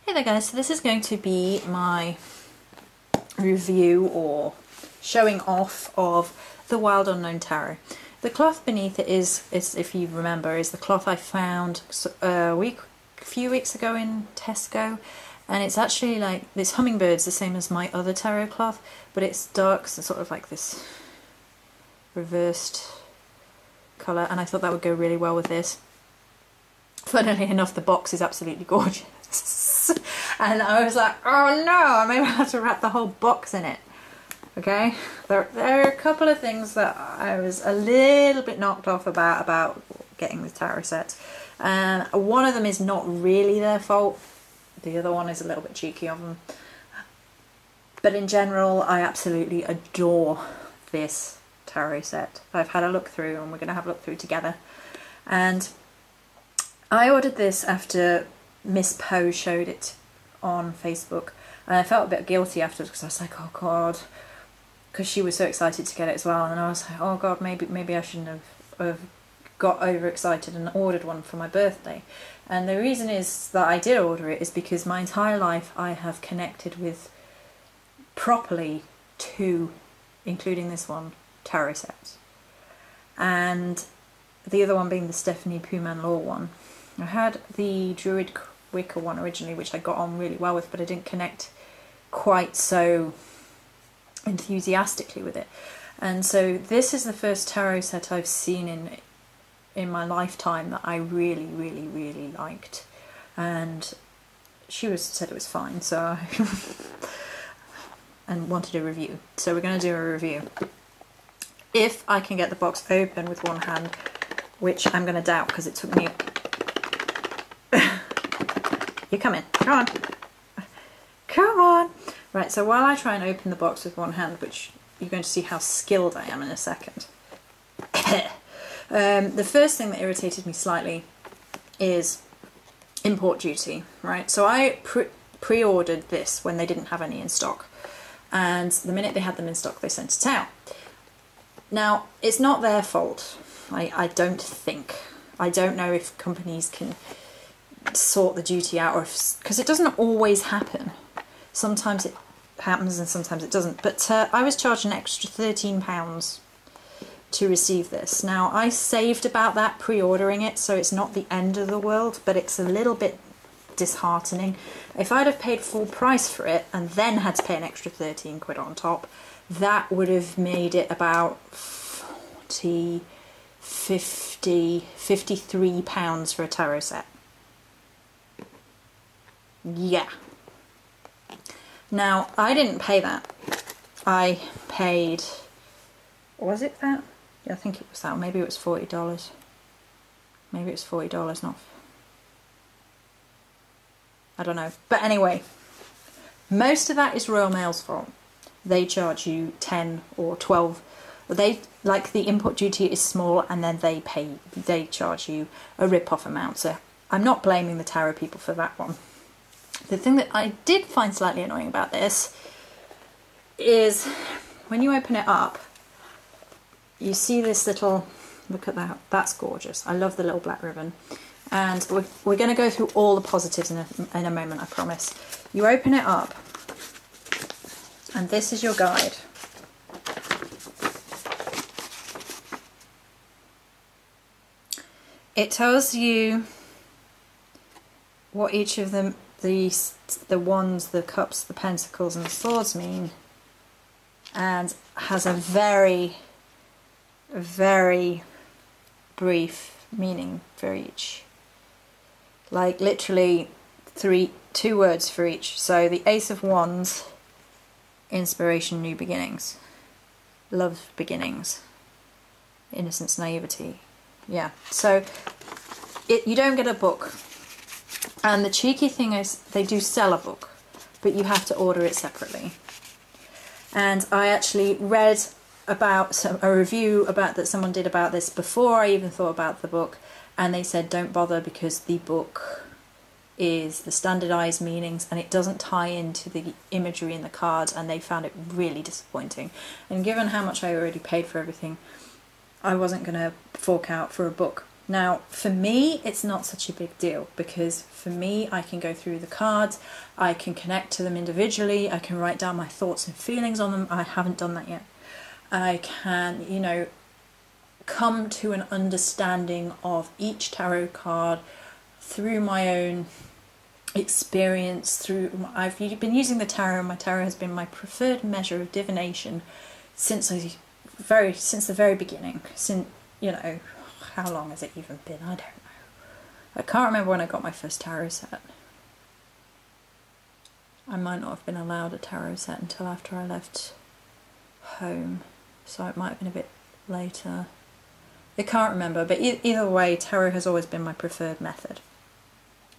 Hey there guys, so this is going to be my review or showing off of the Wild Unknown Tarot. The cloth beneath it is if you remember, is the cloth I found a few weeks ago in Tesco, and it's actually like this hummingbird's the same as my other tarot cloth, but it's dark, so sort of like this reversed colour, and I thought that would go really well with this. Funnily enough, the box is absolutely gorgeous. And I was like, oh no, I may have to wrap the whole box in it. Okay, there are a couple of things that I was a little bit knocked off about getting the tarot set. And one of them is not really their fault. The other one is a little bit cheeky of them. But in general, I absolutely adore this tarot set. I've had a look through, and we're going to have a look through together. And I ordered this after Miss Poe showed it on Facebook, and I felt a bit guilty afterwards because I was like, oh god, because she was so excited to get it as well, and I was like, oh god, maybe I shouldn't have got overexcited and ordered one for my birthday. And the reason is that I did order it is because my entire life I have connected with properly two, including this one, tarot sets, and the other one being the Stephanie Puman Law one. I had the Druid Wicker one originally, which I got on really well with, but I didn't connect quite so enthusiastically with it. And so this is the first tarot set I've seen in my lifetime that I really liked. And she said it was fine, so and wanted a review. So we're going to do a review. If I can get the box open with one hand, which I'm going to doubt because it took me... You're coming. Come on. Come on. Right, so while I try and open the box with one hand, which you're going to see how skilled I am in a second. The first thing that irritated me slightly is import duty, right? So I pre-ordered this when they didn't have any in stock, and the minute they had them in stock they sent it out. Now, it's not their fault, I don't think. I don't know if companies can sort the duty out, or because it doesn't always happen. Sometimes it happens and sometimes it doesn't. But I was charged an extra £13 to receive this. Now, I saved about that pre-ordering it, so it's not the end of the world, but it's a little bit disheartening. If I'd have paid full price for it and then had to pay an extra 13 quid on top, that would have made it about 53 pounds for a tarot set. Yeah. Now, I didn't pay that. I paid... Was it that? Yeah, I think it was that. Maybe it was $40. Maybe it was $40, not... I don't know. But anyway, most of that is Royal Mail's fault. They charge you 10 or 12. They, like, the import duty is small, and then they charge you a rip-off amount. So I'm not blaming the tarot people for that one. The thing that I did find slightly annoying about this is when you open it up, you see this little, look at that, that's gorgeous. I love the little black ribbon. And we're going to go through all the positives in a moment, I promise. You open it up, and this is your guide. It tells you what each of them, the wands, the cups, the pentacles and the swords mean, and has a very brief meaning for each. Like literally two words for each. So the Ace of Wands, inspiration, new beginnings. Love, beginnings. Innocence, naivety. Yeah, so you don't get a book. And the cheeky thing is they do sell a book, but you have to order it separately. And I actually read about a review that someone did about this before I even thought about the book, and they said don't bother because the book is the standardized meanings and it doesn't tie into the imagery in the cards, and they found it really disappointing. And given how much I already paid for everything, I wasn't going to fork out for a book. Now, for me, it's not such a big deal because for me, I can go through the cards, I can connect to them individually, I can write down my thoughts and feelings on them. I haven't done that yet. I can, you know, come to an understanding of each tarot card through my own experience. I've been using the tarot, and my tarot has been my preferred measure of divination since the very beginning. Since, you know, how long has it even been? I don't know. I can't remember when I got my first tarot set. I might not have been allowed a tarot set until after I left home, so it might have been a bit later. I can't remember, but either way, tarot has always been my preferred method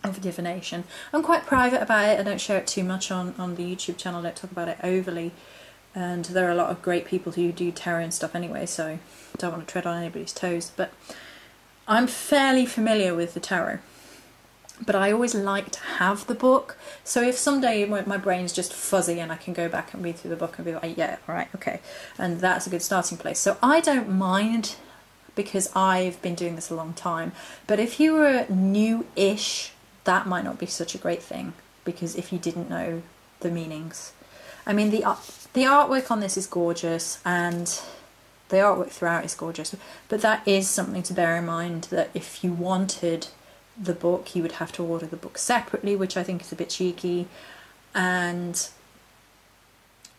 of divination. I'm quite private about it. I don't share it too much on the YouTube channel. I don't talk about it overly. And there are a lot of great people who do tarot and stuff anyway, so I don't want to tread on anybody's toes. But I'm fairly familiar with the tarot. But I always like to have the book. So if someday my brain's just fuzzy and I can go back and read through the book and be like, yeah, right, okay. And that's a good starting place. So I don't mind, because I've been doing this a long time. But if you were new-ish, that might not be such a great thing, because if you didn't know the meanings. I mean, the artwork on this is gorgeous, and the artwork throughout is gorgeous, but that is something to bear in mind, that if you wanted the book, you would have to order the book separately, which I think is a bit cheeky. And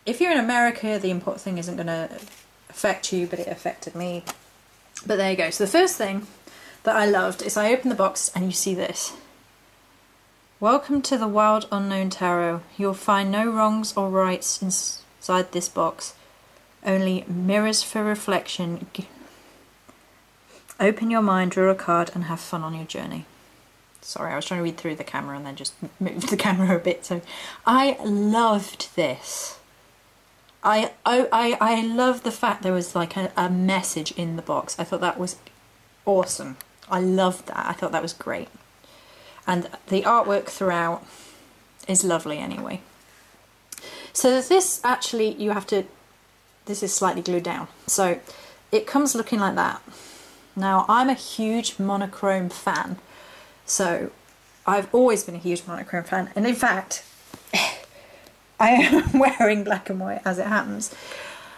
if you're in America, the import thing isn't going to affect you, but it affected me. But there you go. So the first thing that I loved is I opened the box and you see this. Welcome to the Wild Unknown Tarot. You'll find no wrongs or rights inside this box. Only mirrors for reflection. Open your mind, draw a card, and have fun on your journey. Sorry, I was trying to read through the camera and then just moved the camera a bit. So I loved this. I love the fact there was like a message in the box. I thought that was awesome. I loved that. I thought that was great. And the artwork throughout is lovely anyway. So this actually, this is slightly glued down. So it comes looking like that. Now, I'm a huge monochrome fan. So I've always been a huge monochrome fan. And in fact, I am wearing black and white as it happens.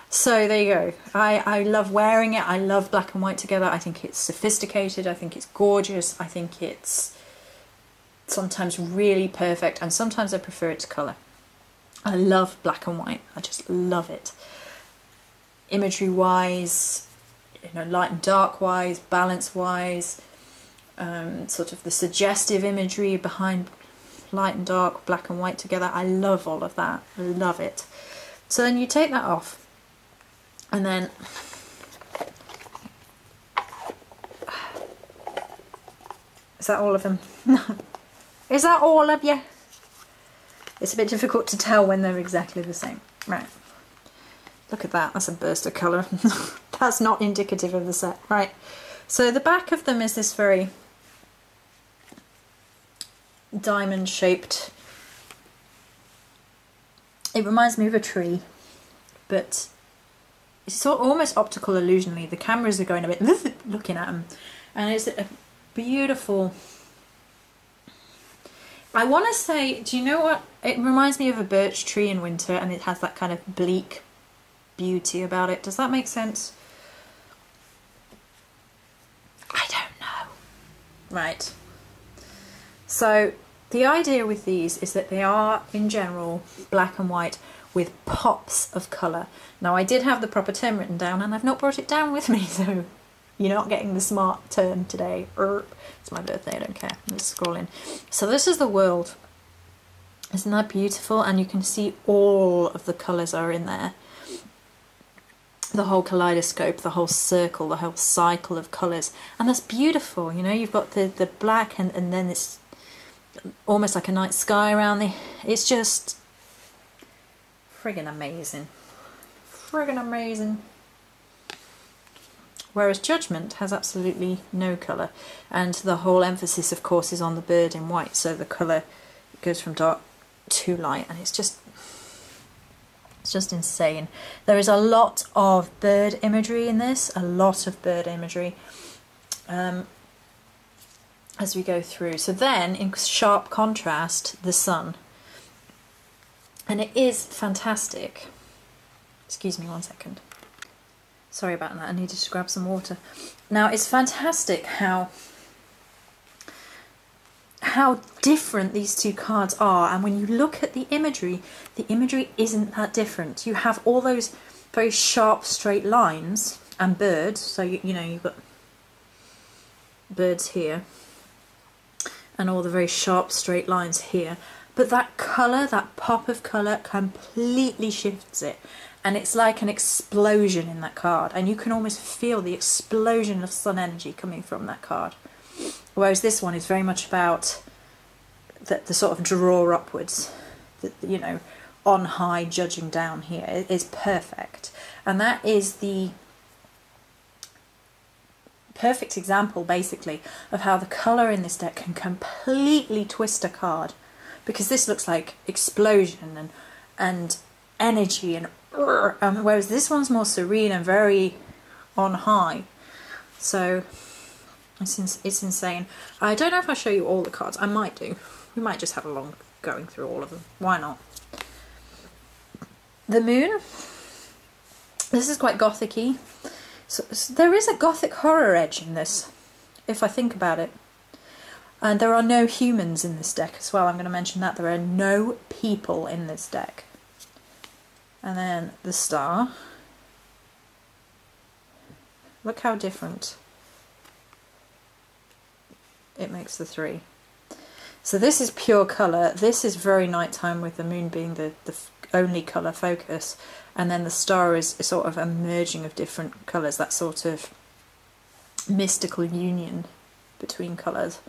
So there you go. I love wearing it. I love black and white together. I think it's sophisticated. I think it's gorgeous. I think it's sometimes really perfect. And sometimes I prefer it to colour. I love black and white. I just love it. Imagery wise, you know, light and dark wise, balance wise, sort of the suggestive imagery behind light and dark, black and white together. I love all of that. I love it. So then you take that off, and then is that all of them? Is that all of you? It's a bit difficult to tell when they're exactly the same. Right. Look at that. That's a burst of colour. That's not indicative of the set. Right. So the back of them is this very diamond shaped. It reminds me of a tree, but it's sort of almost optical illusionally. The cameras are going a bit looking at them, and it's a beautiful. I want to say, do you know what? It reminds me of a birch tree in winter, and it has that kind of bleak beauty about it. Does that make sense? I don't know. Right. So the idea with these is that they are, in general, black and white with pops of colour. Now, I did have the proper term written down, and I've not brought it down with me, so you're not getting the smart term today. It's my birthday, I don't care. Let's scroll in. So this is the world. Isn't that beautiful? And you can see all of the colours are in there. The whole kaleidoscope, the whole circle, the whole cycle of colours. And that's beautiful, you know, you've got the black and then it's almost like a night sky around the... It's just friggin' amazing. Friggin' amazing. Whereas Judgment has absolutely no colour, and the whole emphasis of course is on the bird in white, so the colour goes from dark to light, and it's just insane. There is a lot of bird imagery in this, a lot of bird imagery. as we go through. So then, in sharp contrast, the sun. And it is fantastic. Excuse me 1 second. Sorry about that, I needed to grab some water. Now, it's fantastic how different these two cards are, and when you look at the imagery isn't that different. You have all those very sharp straight lines and birds, so you know you've got birds here and all the very sharp straight lines here, but that colour, that pop of colour completely shifts it, and it's like an explosion in that card, and you can almost feel the explosion of sun energy coming from that card. Whereas this one is very much about the sort of draw upwards, you know, on high judging down here. It is perfect. And that is the perfect example, basically, of how the colour in this deck can completely twist a card. Because this looks like explosion and energy and whereas this one's more serene and very on high. So it's insane. I don't know if I'll show you all the cards. I might do. We might just have a long going through all of them. Why not? The moon. This is quite gothic-y. So there is a gothic horror edge in this, if I think about it. And there are no humans in this deck as well. I'm going to mention that. There are no people in this deck. And then the star. Look how different it makes the three. So this is pure colour. This is very nighttime, with the moon being the only colour focus. And then the star is sort of a merging of different colours, that sort of mystical union between colours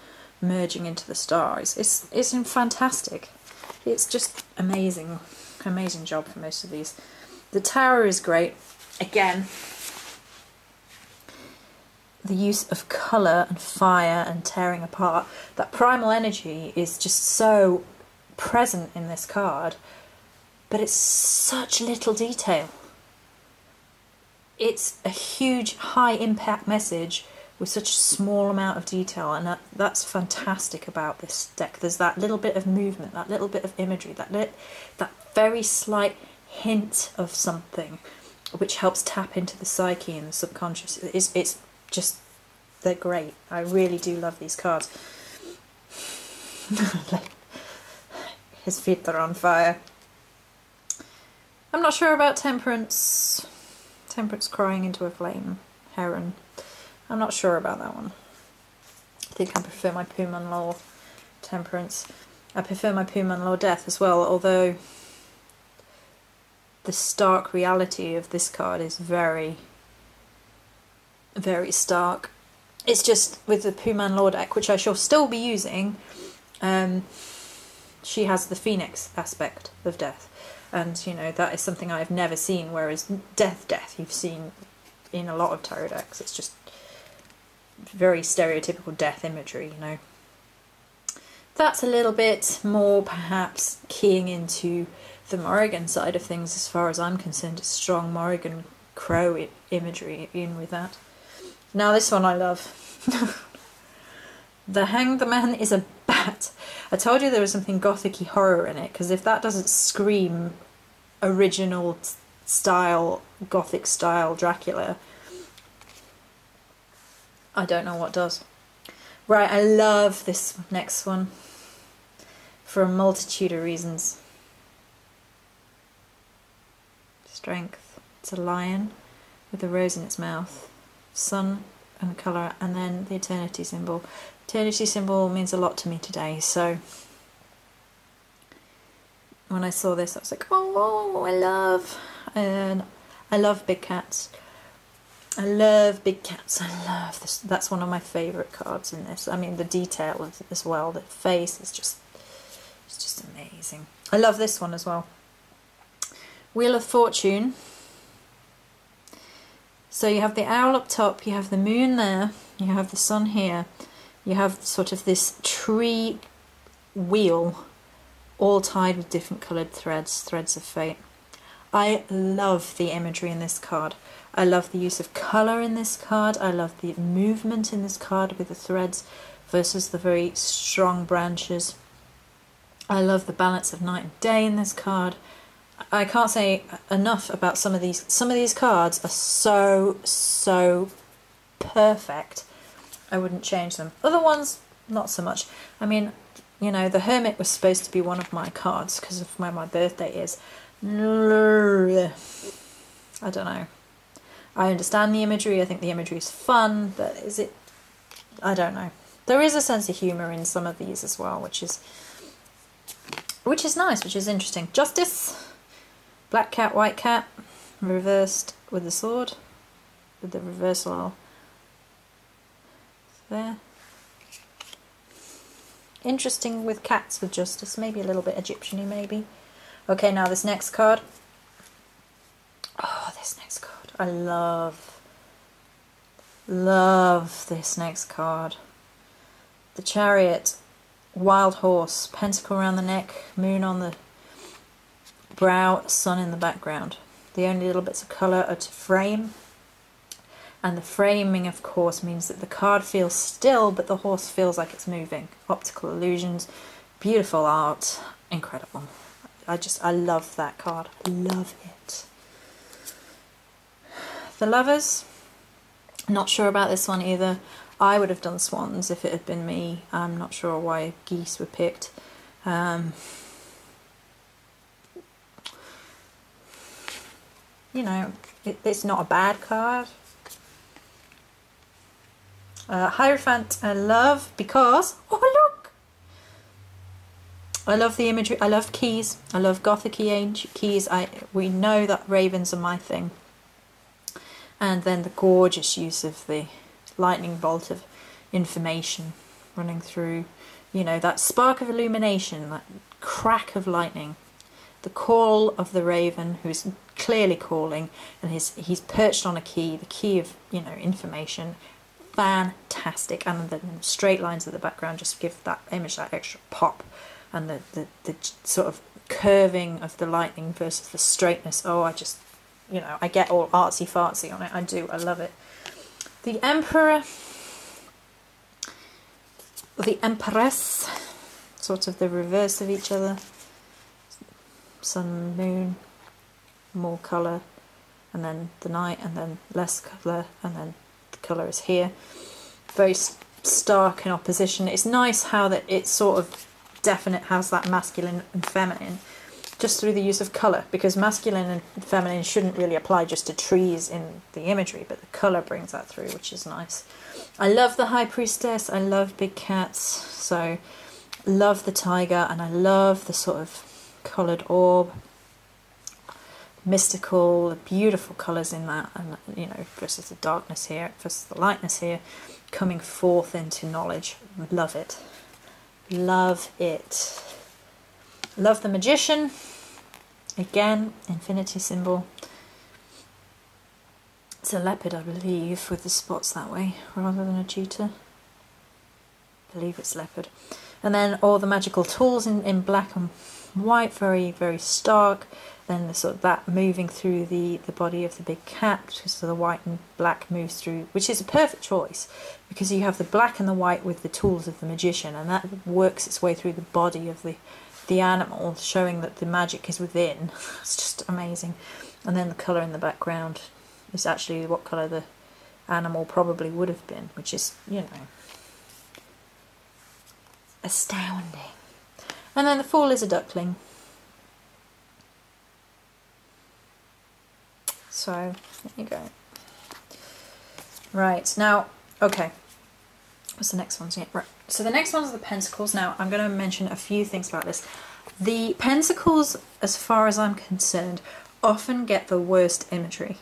merging into the stars. It's fantastic. It's just amazing. Amazing job for most of these. The tower is great. Again, the use of colour and fire and tearing apart. That primal energy is just so present in this card, but it's such little detail. It's a huge, high impact message with such a small amount of detail, and that's fantastic about this deck. There's that little bit of movement, that little bit of imagery, that very slight hint of something which helps tap into the psyche and the subconscious. It's just, they're great. I really do love these cards. His feet are on fire. I'm not sure about Temperance. Temperance crying into a flame. Heron. I'm not sure about that one. I think I prefer my Puman Law Temperance. I prefer my Puman Law Death as well, although the stark reality of this card is very, very stark. It's just with the Puman Law deck, which I shall still be using, she has the Phoenix aspect of death. And, you know, that is something I've never seen, whereas death you've seen in a lot of tarot decks. It's just very stereotypical death imagery, you know. That's a little bit more, perhaps, keying into the Morrigan side of things as far as I'm concerned. A strong Morrigan crow imagery in with that. Now this one I love. The Hanged Man is a bat. I told you there was something gothic-y horror in it, because if that doesn't scream original style, gothic style Dracula, I don't know what does. Right, I love this next one for a multitude of reasons. Strength. It's a lion with a rose in its mouth. Sun and the colour, and then the eternity symbol. Eternity symbol means a lot to me today, so when I saw this I was like, oh, I love big cats. I love big cats. I love this. That's one of my favourite cards in this. I mean, the detail of it as well. The face is just, it's just amazing. I love this one as well. Wheel of Fortune. So you have the owl up top, you have the moon there, you have the sun here, you have sort of this tree wheel all tied with different coloured threads of fate. I love the imagery in this card. I love the use of colour in this card. I love the movement in this card with the threads versus the very strong branches. I love the balance of night and day in this card. I can't say enough about some of these. Some of these cards are so perfect. I wouldn't change them. Other ones, not so much. I mean, you know, the Hermit was supposed to be one of my cards because of when my birthday is. I don't know. I understand the imagery. I think the imagery is fun, but is it? I don't know. There is a sense of humour in some of these as well, which is nice, which is interesting. Justice, black cat, white cat, reversed with the sword, with the reversal there. Interesting with cats with justice, maybe a little bit Egyptian-y maybe. Okay, now this next card. Oh, this next card. I love this next card. The Chariot, wild horse, pentacle around the neck, moon on the brow, sun in the background. The only little bits of colour are to frame. And the framing, of course, means that the card feels still, but the horse feels like it's moving. Optical illusions, beautiful art, incredible. I love that card. I love it. The Lovers, not sure about this one either. I would have done swans if it had been me. I'm not sure why geese were picked. You know, it's not a bad card. Hierophant I love because, oh look! I love the imagery, I love keys, I love Gothic-y ancient keys. We know that ravens are my thing. And then the gorgeous use of the lightning bolt of information running through, you know, that spark of illumination, that crack of lightning. The call of the raven, who's clearly calling, and he's perched on a key, the key of, you know, information. Fantastic. And the straight lines of the background just give that image that extra pop, and the sort of curving of the lightning versus the straightness. Oh, I just, you know, I get all artsy fartsy on it. I do, I love it. The Emperor, the Empress, sort of the reverse of each other. Sun, moon, more colour, and then the night, and then less colour, and then the colour is here. Very stark in opposition. It's nice how that it's sort of definite, has that masculine and feminine, just through the use of colour, because masculine and feminine shouldn't really apply just to trees in the imagery, but the colour brings that through, which is nice. I love the High Priestess, I love big cats, so love the tiger, and I love the sort of coloured orb, mystical, beautiful colours in that, and you know, versus the darkness here, versus the lightness here, coming forth into knowledge. Love it. Love it. Love the Magician. Again, infinity symbol. It's a leopard, I believe, with the spots that way, rather than a cheetah. I believe it's leopard. And then all the magical tools in black and white, very, very stark. Then the sort of that moving through the body of the big cat, so the white and black moves through, which is a perfect choice, because you have the black and the white with the tools of the magician, and that works its way through the body of the animal, showing that the magic is within. It's just amazing. And then the colour in the background is actually what colour the animal probably would have been, which is, you know, astounding. And then the Fool is a duckling. So, there you go. Right, now, okay. What's the next one? Yeah, right. So the next one's the Pentacles. Now, I'm going to mention a few things about this. The Pentacles, as far as I'm concerned, often get the worst imagery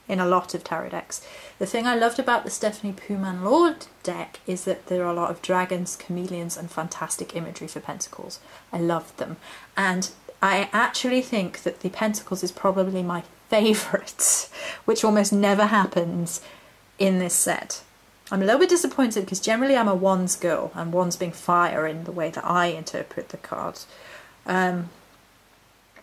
in a lot of tarot decks. The thing I loved about the Stephanie Puman Lord deck is that there are a lot of dragons, chameleons, and fantastic imagery for Pentacles. I loved them. And I actually think that the Pentacles is probably my favourite, which almost never happens in this set. I'm a little bit disappointed because generally I'm a wands girl, and wands being fire in the way that I interpret the cards. And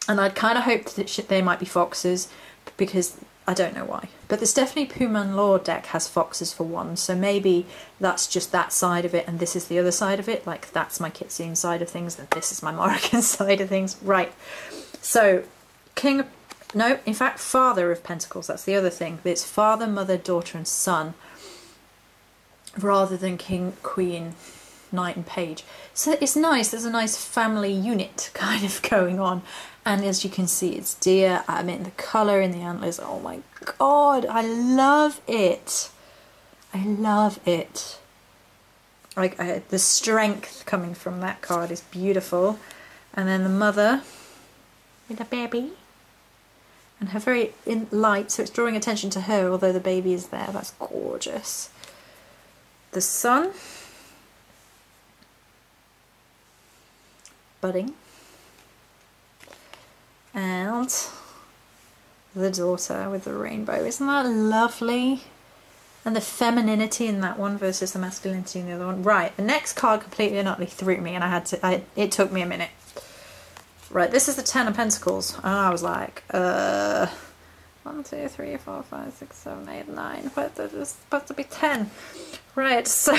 I'd kind of hoped that they might be foxes, because I don't know why. But this definitely Puma and Law deck has foxes for one, so maybe that's just that side of it and this is the other side of it. Like that's my Kitsune side of things and this is my Morrigan side of things. Right, so no, in fact Father of Pentacles, that's the other thing. It's father, mother, daughter and son rather than King, Queen, Knight and Page. So it's nice, there's a nice family unit kind of going on. And as you can see, it's deer. I mean, the colour in the antlers, oh my god, I love it. I love it. Like the strength coming from that card is beautiful. And then the mother with a baby. And her very light, so it's drawing attention to her, although the baby is there. That's gorgeous. The son. Budding. And the daughter with the rainbow. Isn't that lovely? And the femininity in that one versus the masculinity in the other one. Right, the next card completely and utterly threw me and it took me a minute. Right, this is the Ten of Pentacles. And I was like, 1, 2, 3, 4, 5, 6, 7, 8, 9. But there's supposed to be 10. Right, so...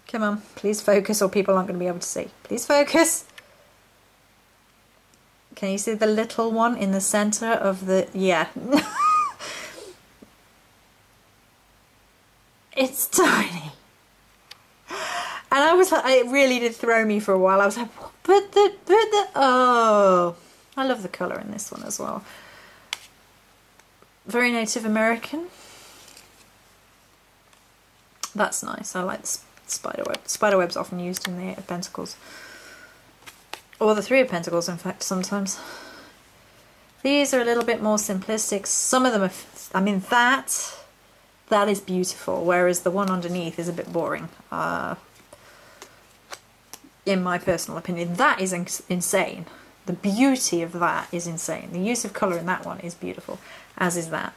Come on, please focus or people aren't going to be able to see. Please focus. Can you see the little one in the centre of the... Yeah. It's tiny. And I was like, it really did throw me for a while. I was like, but the, oh. I love the colour in this one as well. Very Native American. That's nice. I like the spiderweb. Spiderweb's often used in the Eight of Pentacles. Or the Three of Pentacles, in fact, sometimes. These are a little bit more simplistic. Some of them are... I mean, that is beautiful, whereas the one underneath is a bit boring. In my personal opinion. That is insane. The beauty of that is insane. The use of colour in that one is beautiful, as is that.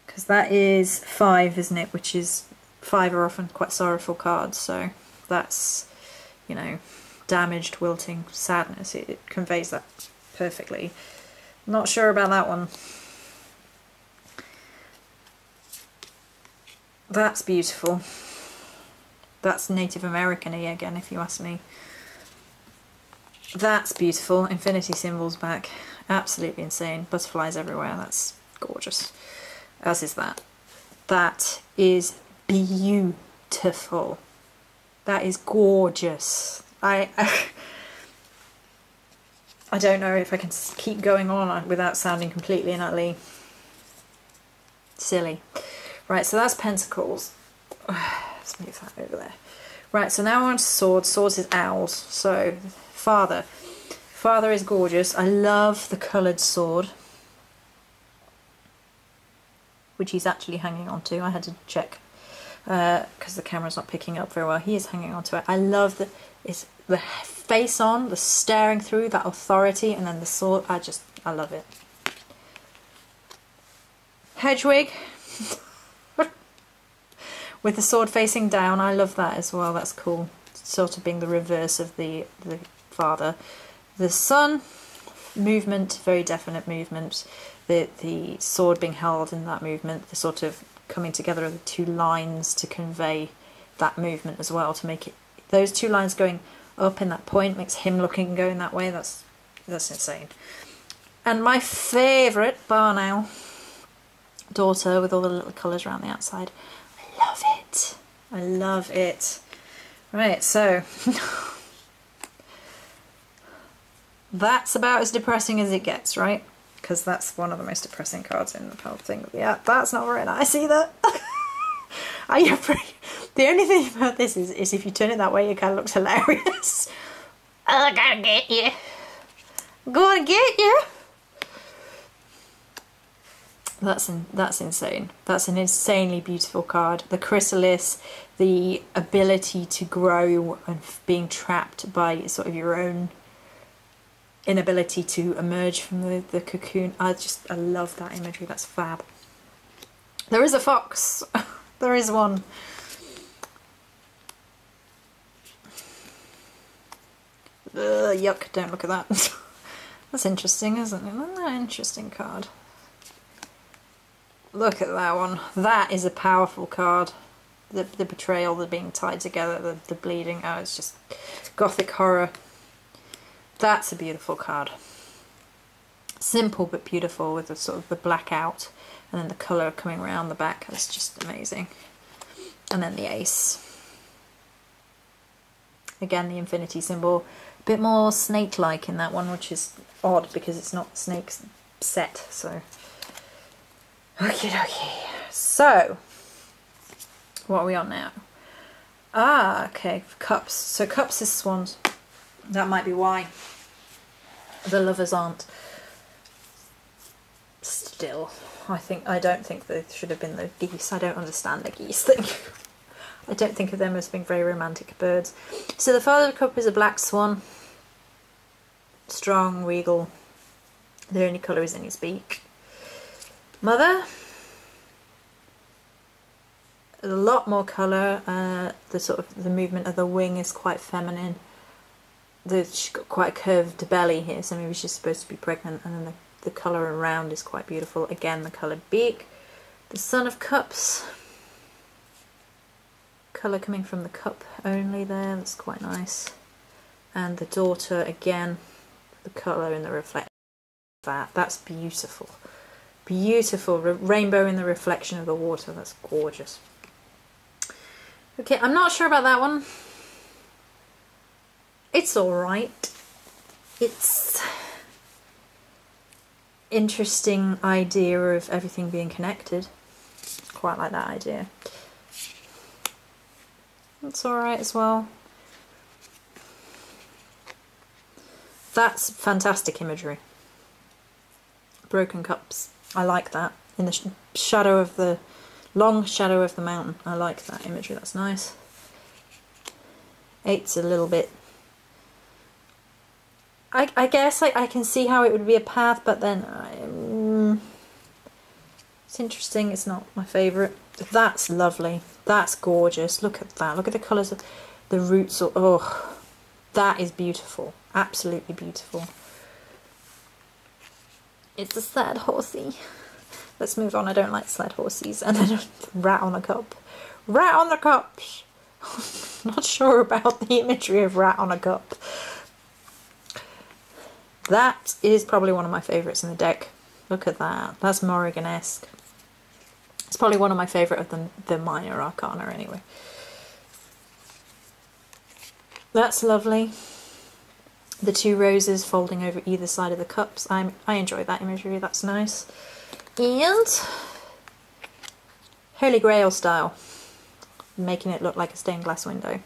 Because that is 5, isn't it? Which is... 5 are often quite sorrowful cards, so that's, you know, damaged, wilting, sadness. It conveys that perfectly. Not sure about that one. That's beautiful. That's Native American-y again, if you ask me. That's beautiful. Infinity symbols back. Absolutely insane. Butterflies everywhere. That's gorgeous. As is that. That is beautiful. That is gorgeous. I don't know if I can keep going on without sounding completely and utterly silly. Right, so that's Pentacles. Let's move that over there. Right, so now we're on to Swords. Swords is owls. So, Father. Father is gorgeous. I love the coloured sword, which he's actually hanging on to. I had to check because the camera's not picking up very well. He is hanging on to it. I love the face on, the staring through, that authority, and then the sword. I love it. Hedwig. With the sword facing down, I love that as well. That's cool. Sort of being the reverse of the father. The son, movement, very definite movement. The sword being held in that movement, the sort of coming together of the two lines to convey that movement as well, to make it, those two lines going up in that point makes him looking and going that way. That's insane. And my favourite barn owl, daughter, with all the little colours around the outside. I love it. I love it. Right, so that's about as depressing as it gets, right? Because that's one of the most depressing cards in the whole thing. Yeah, that's not very nice either. The only thing about this is if you turn it that way, it kind of looks hilarious. I'm gonna get you. I'm gonna get you. That's insane. That's an insanely beautiful card. The chrysalis, the ability to grow and being trapped by sort of your own inability to emerge from the cocoon. I love that imagery. That's fab. There is a fox. There is one. yuck, don't look at that. That's interesting, isn't it? Isn't that an interesting card? Look at that one. That is a powerful card. The betrayal, the being tied together, the bleeding. Oh, it's just gothic horror. That's a beautiful card. Simple but beautiful, with the sort of the blackout and then the colour coming around the back. That's just amazing. And then the ace. Again, the infinity symbol. A bit more snake-like in that one, which is odd because it's not snake set. So, okie dokie. So, what are we on now? Ah, okay, cups. So cups is swans. That might be why the lovers aren't. Still, I don't think they should have been the geese. I don't understand the geese thing. I don't think of them as being very romantic birds. So the father of the cup is a black swan. Strong, regal. The only colour is in his beak. Mother. A lot more colour. The sort of the movement of the wing is quite feminine. She's got quite a curved belly here, so maybe she's supposed to be pregnant. And then the colour around is quite beautiful. Again, the coloured beak. The Son of Cups. Colour coming from the cup only there. That's quite nice. And the daughter, again, the colour in the reflection of that. That's beautiful. Beautiful. Rainbow in the reflection of the water. That's gorgeous. Okay, I'm not sure about that one. It's alright. It's interesting idea of everything being connected. Quite like that idea. It's alright as well. That's fantastic imagery. Broken cups. I like that. In the shadow of the long shadow of the mountain. I like that imagery. That's nice. 8's a little bit. I guess I can see how it would be a path, but then it's interesting. It's not my favourite. That's lovely. That's gorgeous. Look at that. Look at the colours of the roots. Oh, that is beautiful. Absolutely beautiful. It's a sled horsey. Let's move on. I don't like sled horses. And then rat on a cup. Rat on the cups. Not sure about the imagery of rat on a cup. That is probably one of my favourites in the deck. Look at that. That's Morrigan-esque. It's probably one of my favourite of the minor arcana anyway. That's lovely. The 2 roses folding over either side of the cups. I enjoy that imagery. That's nice. And Holy Grail style. Making it look like a stained glass window.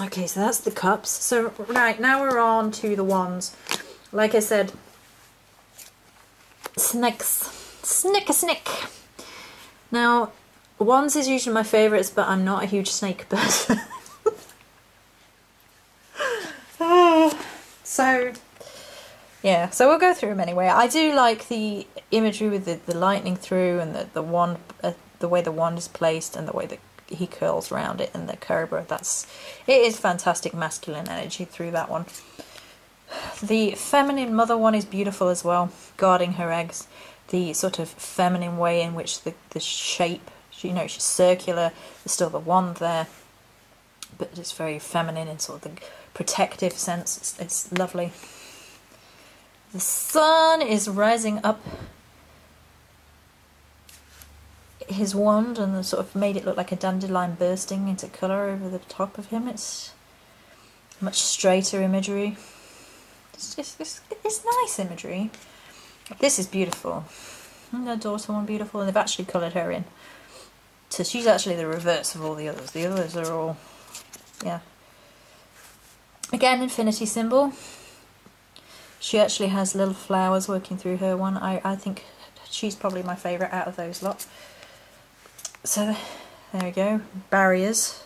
Okay, so that's the cups. So, right, now we're on to the wands. Like I said, snakes. Snick. Now, wands is usually my favourites, but I'm not a huge snake person. So, yeah, so we'll go through them anyway. I do like the imagery with the lightning through and the wand, the way the wand is placed and the way that he curls around it and the cobra. It is fantastic masculine energy through that one. The feminine mother one is beautiful as well, guarding her eggs. The sort of feminine way in which the shape, you know, she's circular, there's still the wand there, but it's very feminine in sort of the protective sense. It's lovely. The sun is rising up his wand and sort of made it look like a dandelion bursting into colour over the top of him. It's much straighter imagery. It's nice imagery. This is beautiful. And the daughter one beautiful, and they've actually coloured her in. So she's actually the reverse of all the others. The others are all, yeah. Again, infinity symbol. She actually has little flowers working through her one. I think she's probably my favourite out of those lot. So there we go. Barriers.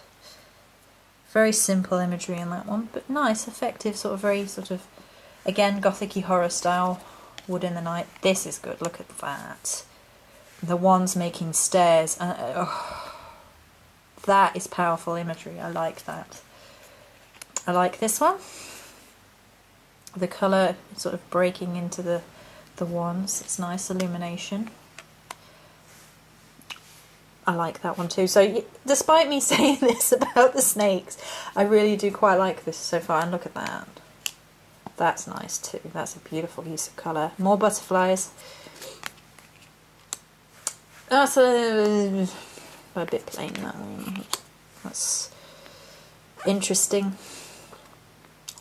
Very simple imagery in that one, but nice, effective, sort of very sort of, again, gothic-y horror style. Wood in the night. This is good. Look at that. The wands making stairs. Oh, that is powerful imagery. I like that. I like this one. The colour sort of breaking into the wands. It's nice illumination. I like that one too. So despite me saying this about the snakes, I really do quite like this so far. And look at that. That's nice too. That's a beautiful use of colour. More butterflies. That's a bit plain, that one. That's interesting.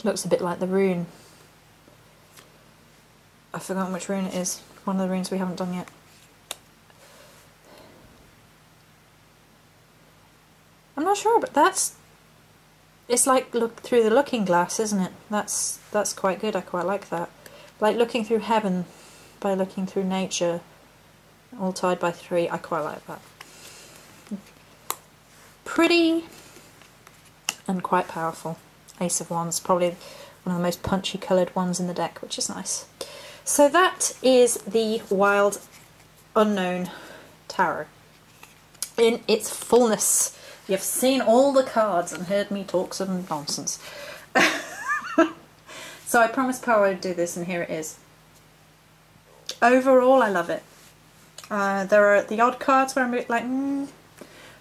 Looks a bit like the rune. I've forgotten which rune it is. One of the runes we haven't done yet. I'm not sure, but it's like look through the looking glass, isn't it? That's quite good. I quite like that. Like looking through heaven by looking through nature, all tied by three. I quite like that. Pretty and quite powerful. Ace of Wands, probably one of the most punchy coloured ones in the deck, which is nice. So that is the Wild Unknown Tarot in its fullness. You've seen all the cards and heard me talk some nonsense. So I promised Poe I would do this, and here it is. Overall, I love it. There are the odd cards where I'm a bit like,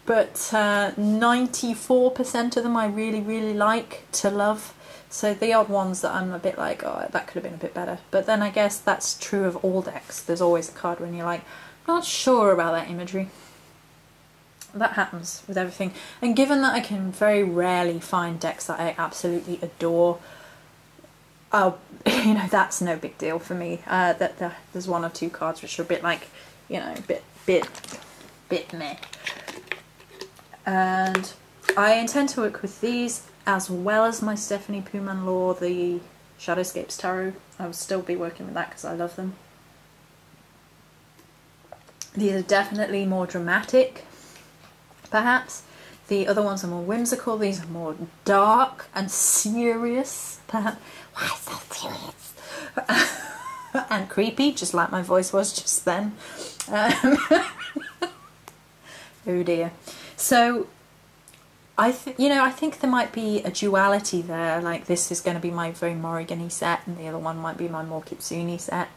but 94% of them I really, really like to love. So the odd ones that I'm a bit like, oh, that could have been a bit better. But then I guess that's true of all decks. There's always a card when you're like, not sure about that imagery. That happens with everything. And given that I can very rarely find decks that I absolutely adore, oh, you know, that's no big deal for me. There's one or two cards which are a bit like, you know, bit meh. And I intend to work with these as well as my Stephanie Puman Law, the Shadowscapes Tarot. I will still be working with that because I love them. These are definitely more dramatic, perhaps. The other ones are more whimsical. These are more dark and serious, perhaps. Why so serious? And creepy, just like my voice was just then. Oh dear. So I think there might be a duality there. Like this is going to be my very Morrigan-y set, and the other one might be my more Kitsune set.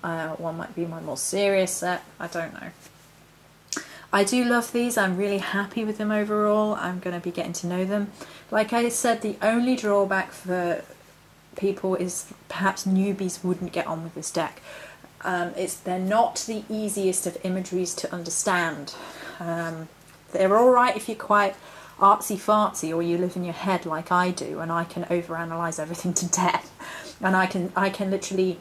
One might be my more serious set. I don't know. I do love these. I'm really happy with them overall. I'm going to be getting to know them. Like I said, the only drawback for people is perhaps newbies wouldn't get on with this deck. They're not the easiest of imageries to understand. They're alright if you're quite artsy-fartsy or you live in your head like I do, and I can overanalyze everything to death. And I can literally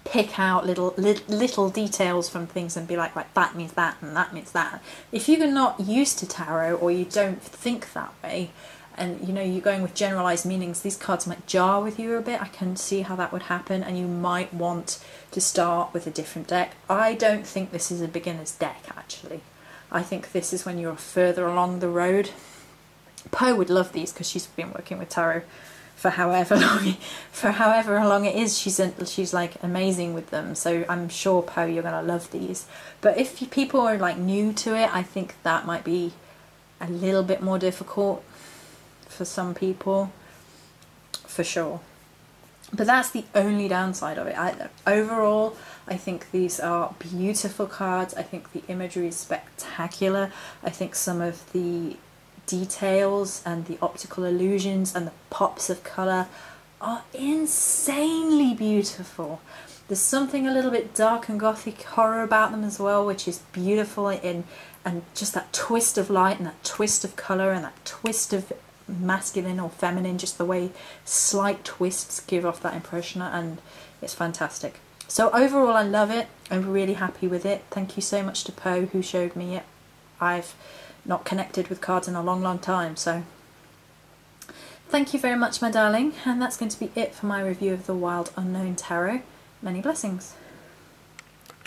pick out little details from things and be like, right, that means that and that means that. If you're not used to tarot or you don't think that way, and you know you're going with generalized meanings, these cards might jar with you a bit. I can see how that would happen, and you might want to start with a different deck. I don't think this is a beginner's deck, actually. I think this is when you're further along the road. Poe would love these because she's been working with tarot for however long it is. She's like amazing with them. So I'm sure, Poe, you're gonna love these. But if people are like new to it, I think that might be a little bit more difficult for some people, for sure. But that's the only downside of it. Overall, I think these are beautiful cards. I think the imagery is spectacular. I think some of the details and the optical illusions and the pops of colour are insanely beautiful. There's something a little bit dark and gothic horror about them as well, which is beautiful, and just that twist of light and that twist of colour and that twist of masculine or feminine, just the way slight twists give off that impression, and it's fantastic. So overall I love it. I'm really happy with it. Thank you so much to Poe who showed me it. I've not connected with cards in a long time, so thank you very much, my darling, and that's going to be it for my review of the Wild Unknown Tarot. Many blessings.